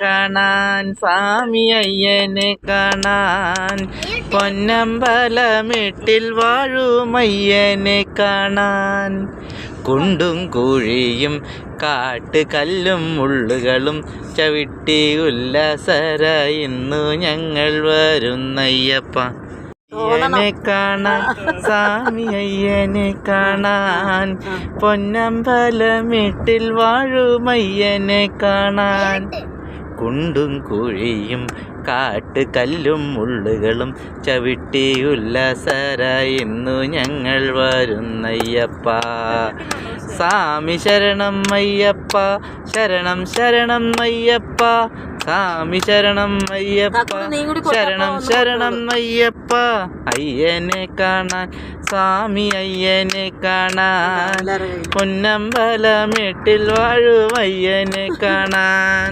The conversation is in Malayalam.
കാണാൻ സ്വാമി അയ്യനെ കാണാൻ പൊന്നമ്പലമെട്ടിൽ വാഴുമയ്യനെ കാണാൻ കുണ്ടും കുഴിയും കാട്ടുകല്ലും മുള്ളുകളും ചവിട്ടി ഉല്ലാസരായി ഇന്നു ഞങ്ങൾ വരുന്നയ്യപ്പ. അയ്യനെ കാണാൻ സ്വാമി അയ്യനെ കാണാൻ പൊന്നമ്പലമെട്ടിൽ വാഴുമയ്യനെ കാണാൻ കുണ്ടും കുഴിയും കാട്ടുകല്ലും മുള്ളുകളും ചവിട്ടി ഉല്ലാസരായി ഇന്നു ഞങ്ങൾ വരുന്നയ്യപ്പ. സ്വാമി ശരണം അയ്യപ്പ, ശരണം ശരണം അയ്യപ്പ, സ്വാമി ശരണം അയ്യപ്പ, ശരണം ശരണം അയ്യപ്പ. അയ്യനെ കാണാൻ സ്വാമി അയ്യനെ കാണാൻ പൊന്നമ്പലമെട്ടിൽ വാഴുമയ്യനെ കാണാൻ